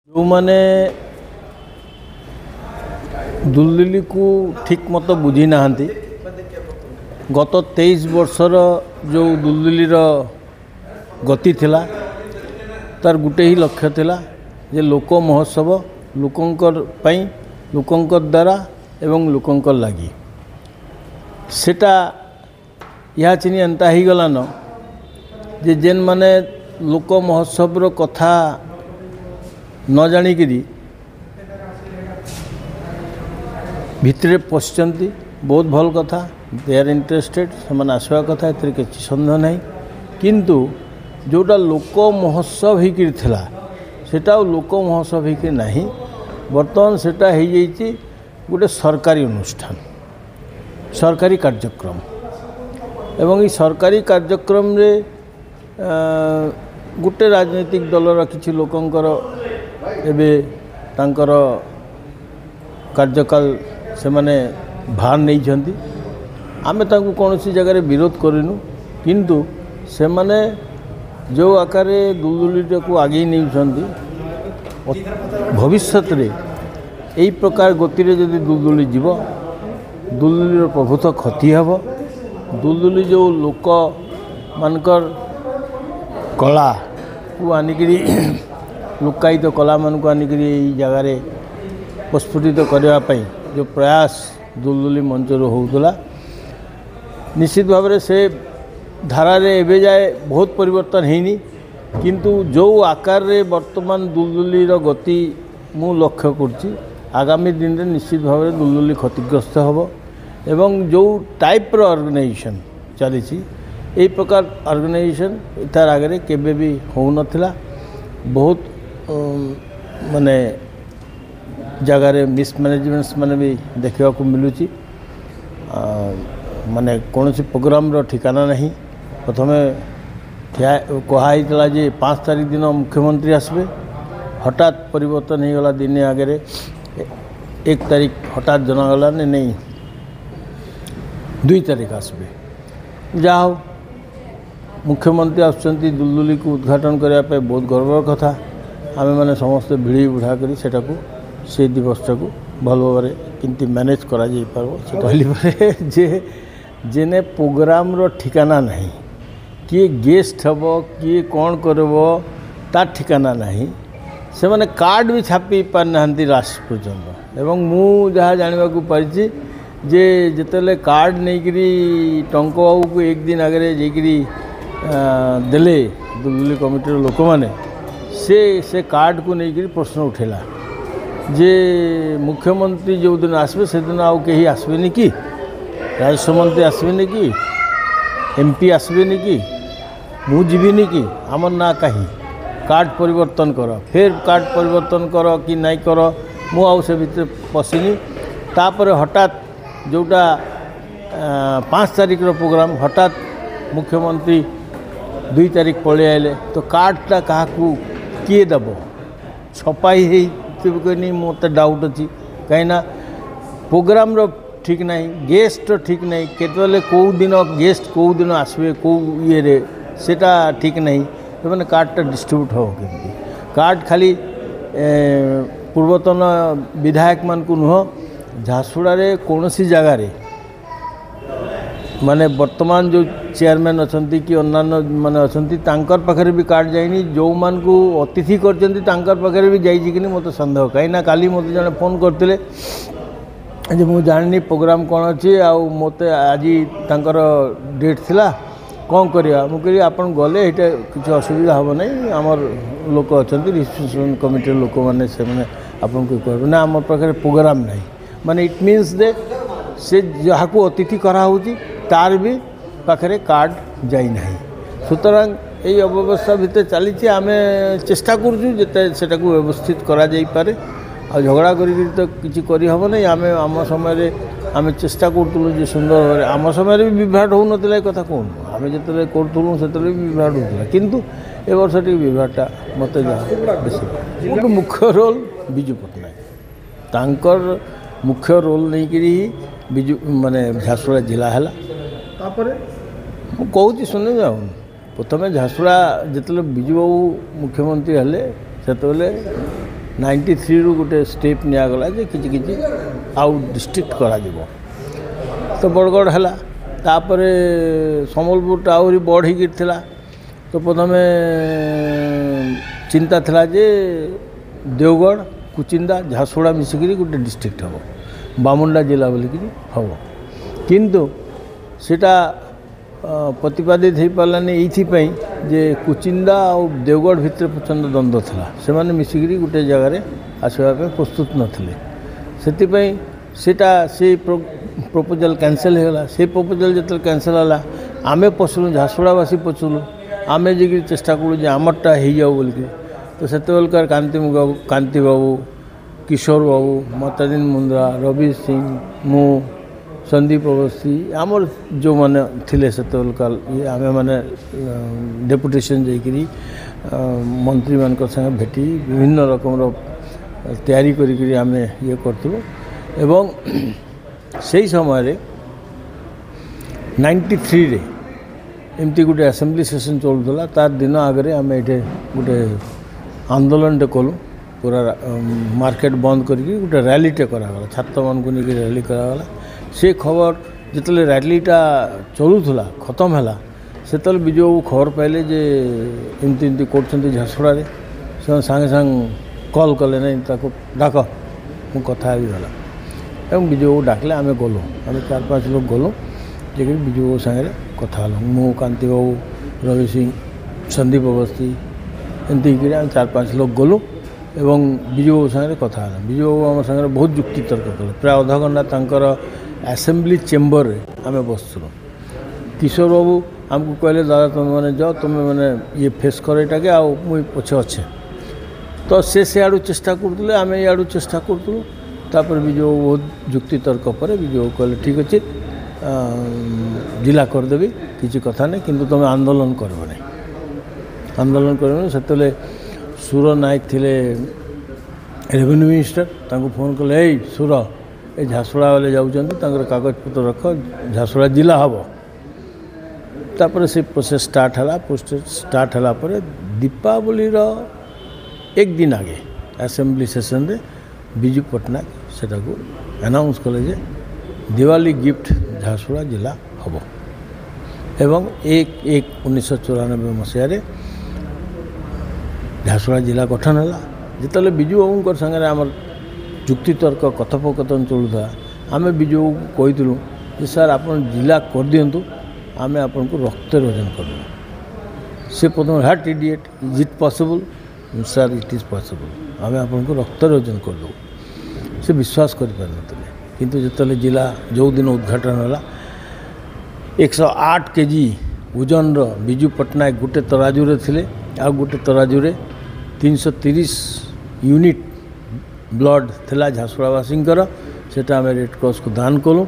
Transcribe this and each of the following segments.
जो मैंने दुलदुली को ठीक मत बुझी ना गत 23 वर्षर जो दुलदुलीर गति थिला तार गुटे ही लक्ष्य थिला जे लोक महोत्सव लोकंकर पई लोकंकर द्वारा एवं लोकंकर लागी सेटा या चिनी एंता ही गला न जे जेन माने लोक महोत्सव रो कथा न जानिकी भितरे पशिचंती बहुत भल कथा दे आर इंटरेस्टेड से आसवा कथा ए किसी सन्देह नहीं किंतु जोटा लोक महोत्सव होता सेटा लोक महोत्सव होकर नहीं बर्तमान सेटा हो जाइए गोटे सरकारी अनुष्ठान सरकारी कार्यक्रम एवं ये सरकारी कार्यक्रम रे गोटे राजनीतिक दलर किसी लोकंकर एबे तांकर कार्यकाल से माने भार नहीं छंती आमे तांको कौन सी जगह विरोध करूँ किंतु से माने जो आकार दुलदुली को आगे नहीं छंती भविष्य रे यही प्रकार गति रे जदि दुलदुली जीव दुलदुली प्रभुत्व क्षति हेब दुलदुली जो लोक मानकर कला को आनिकी लुकायित कला मान को आनिकी जगार प्रस्फुटित करने जो प्रयास दुलदुली मंचर होउतला निश्चित भाव में से धारा रे एबे जाए बहुत परिवर्तन हैनी किंतु जो आकार रे वर्तमान दुलदुलीर गति मु लक्ष्य करछि आगामी दिन रे निश्चित भाव में दुलदुली क्षतिग्रस्त होब एवं जो टाइप रो ऑर्गेनाइजेशन चली यही प्रकार ऑर्गेनाइजेशन तार आगे केबे भी हो नथिला बहुत माने जगार मिसमैनेजमेंट्स माने भी देखा मिलूँ माने कौन सी प्रोग्राम रो ठिकाना नहीं प्रथम कहुला जे 5 तारीख दिन मुख्यमंत्री आसबे हठात परिवर्तन हो गला दिन आगे 1 तारीख हठात जनागला नहीं 2 तारीख आसबे जा हो मुख्यमंत्री आसुचंती दुलदुली को उद्घाटन करने बहुत गर्वर कथा आमे माने समस्त भिड़ी बुढ़ा करी सेटा को से दिवसटा को भल भाव किंतु मैनेज करा जाई पारबो सेटा जे जेने प्रोग्राम रो ठिकाना नहीं किए गेस्ट हम किए कौन करब तार ठिकाना नहीं से माने कार्ड भी छापी पार नाहंती लास्ट पर्यंत एवं मु जहाँ जानवा को पारिछि जे जेतेले कार्ड नहीं करी टंको बाबू को एक दिन आगे जाकरी देले दुलदुली कमिटी लोक माने से कार्ड को लेकर प्रश्न उठेला जे मुख्यमंत्री जो दिन आसबे से दिन आउ कहीं आसबेनि कि राजस्व मंत्री आसबेनि कि एमपी आसबेनि कि मु जीविनि कि आमर ना कहीं कार्ड परिवर्तन कर फिर कार्ड परिवर्तन कर कि नहीं कर मु आउ से भीतर पशिनी तापर हठात जोटा 5 तारीख रो प्रोग्राम हठात मुख्यमंत्री 2 तारीख पलि आइले तो कार्डटा क्या किए दब छपाई नहीं मत डाउट अच्छी कहीं प्रोग्राम रो ठीक नहीं गेस्ट ठीक नहीं केतले कौ दिन गेस्ट कौ दिन आसबे कौ ये रे सेटा ठीक नहीं तो मैंने कार्डटा डिस्ट्रीब्यूट हो केमती कार्ड खाली पूर्वतन विधायक मान को नुह झारसुड़ा रे कौन सी जगार माने वर्तमान जो चेयरमैन अच्छा कि अन्य माने अच्छा पाखे भी कार्ड जाइनी जो मान को अतिथि कर भी जाइए कि मत सन्देह कहीं काली मत जन फोन करते मुझे जानी प्रोग्राम कौन अच्छी आउ मत आज डेट थिला कौन करिया मु कही आपन गले ये किसी असुविधा हम नहीं आमर लोक अच्छा रिसेप्शन कमिटी लोक मैंने से आपन को कह ना आम पाखे प्रोग्राम नहीं माने इट मीन्स दे से जहाँ को अतिथि कराऊँ तार भी पाखे कार्ड जाई नहीं सुतरां यही अव्यवस्था भितर चली आम चेष्टा करते व्यवस्थित करा जाई पारे आ झगड़ा करी तो किसी करहब नहीं आम आम समय आम चेष्टा करूँ सुंदर भाव आम समय भी विभ्राट हो ना कथा कौन आम जो करूँ से भी विभ्राट होता किंतु ए वर्ष टी विभ्राटा मत बेसी मुख्य रोल विजु पट्टनायक तांकर मुख्य रोल नहीं करी विजु माने झारसुगुड़ा जिला है कहूँ शुणी जाऊँ प्रथम झारसुगुड़ा जिते विजु बाबू मुख्यमंत्री हेले से 93 रु गोटे स्टेप निगला जे किछि किछि आउट डिस्ट्रिक्ट करा जिवो तो बड़गढ़ है तापर सम्बलपुर आहरी बढ़ी थिला तो प्रथमे चिंता थिला जे देवगढ़ कुचिंदा झारसुगुड़ा मिसिकी गोटे डिस्ट्रिक्ट हम बामुंडा जिला बोलिकी हम किंतु सेटा प्रतिपादित हो पारानी ये जे कुचिंदा और देवगढ़ भितर प्रचंड द्वंद्व था से मैंने मिसिकी गोटे जगार आसवाप प्रस्तुत नथिले सेटा से प्रपोजल कैंसल होगा से प्रपोजल जो कैंसल है आम पशुलु झारसुगुड़ावासी पशुलु आम जी चेष्टा करूँ आमरटा हो जाऊ बोलिकी तो से कांति बाबू किशोर बाबू मतादिन मुंद्रा रवि सिंह मु संदीप अवस्थी आमर जो मैंने थिले से आम मैंने डेपुटेशन जाकरी मंत्री मान संगे भेटी विभिन्न रकम तैयारी करी आम ये करूँ एवं से समय 93 रे एमती गोटे असेंबली सेशन चलूला तार दिन आगे आम ये गोटे आंदोलन कलु पूरा मार्केट बंद करके गोटे रैलीटे करागला छात्र मान को लेकिन रैली करागला से खबर जिते रैलीटा चलूला खत्म है से विजय बाबू खबर पाइले जे एमती एमती कर झारसुगुड़ा से सांगे सांग कल कले नहीं डाक मु कथा गला एवं विजय बाबू डाकले आम गलु आम 4-5 लोग गलु जे विजय बाबू सागे कथा मु कांति बाबू रवि सिंह संदीप अवस्थी एमती 4-5 लोग गलु एवं विजय बाबू सागे कथा विजय बाबू आम सागे बहुत जुक्ति तर्क कले प्राय अधा घंटा तंकर असेंबली चेम्बर आम बसलु किशोर बाबू आमको कहले दादा तुम मैंने जाओ तुम्हें मैंने ये फेस कर के आ मुई पछे अच्छे तो से आड़ू चेष्टा करूँ आम याड़ू चेष्टा करूँ तापर विजय बाबू बहुत जुक्ति तर्क पर विजय बाबू कहले ठीक अच्छे जिला करदेवी किसी कथा नहीं किंतु तुम आंदोलन कर नहीं आंदोलन कर से सुर नायक थिले रेवेन्यू मिनिस्टर तांको फोन कले ए सुर ए झारसुगुड़ा वाले जाऊँच कागज पत्र रख झारसुगुड़ा जिला हम तापर से प्रोसेस स्टार्ट है दीपावली एक दिन आगे असेंबली सेशन रे विजू पट्टनायक सेटा को अनाउंस कले जे दिवाली गिफ्ट झारसुगुड़ा जिला हम एवं 1/1/1994 मसीह झारसुगुड़ा जिला गठन है जिते विजू बाबू सागर आम जुक्ति तर्क कथोपकथन चलूता आम विजू बाबू कहूँ कि सर आप जिला कर दिंतु आम आपन को रक्त रोजन कर से प्रथम heart idiot is it possible sir it is possible आम आपन को रक्त रोजन कर दो से विश्वास कर किंतु जिते जिला जो दिन उद्घाटन है 108 kg ओजन विजू पट्टनायक गोटे तराजू थे आ गोटे तराजू 330 यूनिट ब्लड थिला झारसुगुड़ावासी सेटा आम रेड क्रॉस को दान कलु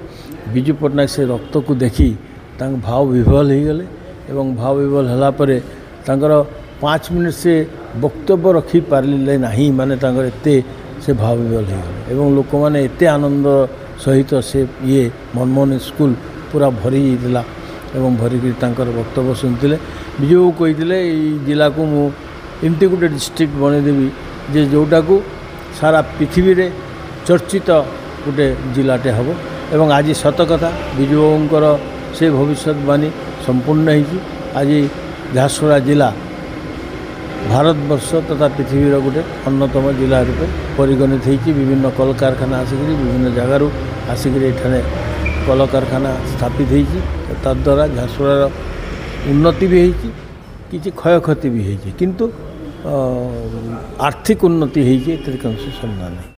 विजू पट्टनायक से रक्त को देखी भाव विभल हो गले एवं भाव विभल है 5 मिनट से वक्तव्य रखी पारे ना माने एते से भाव विभल हो गले एवं लोक मैंने एते आनंद सहित से ये मनमोहन स्कूल पूरा भरी जाता एवं भरिकी वक्तव्य शुणुते विजय बाबू कही जिला को मुझे गोटे डिस्ट्रिक्ट बनईदेवी जे जोटा को सारा पृथ्वी रे चर्चित गोटे जिलाटे हम एवं आज सत कथा विजय बाबूर से भविष्यवाणी संपूर्ण हो आज झारसुगुड़ा जिला भारतवर्ष तथा पृथ्वीर गोटे अन्यतम जिला रूपे परिगणित होती विभिन्न कल कारखाना आसिक विभिन्न जगार आसिक कल कारखाना स्थापित होती तद्वारा झारसुगुड़ार उन्नति भी होती किसी क्षय क्षति भी होती किंतु आर्थिक उन्नति होती कौन संज्ञा नहीं।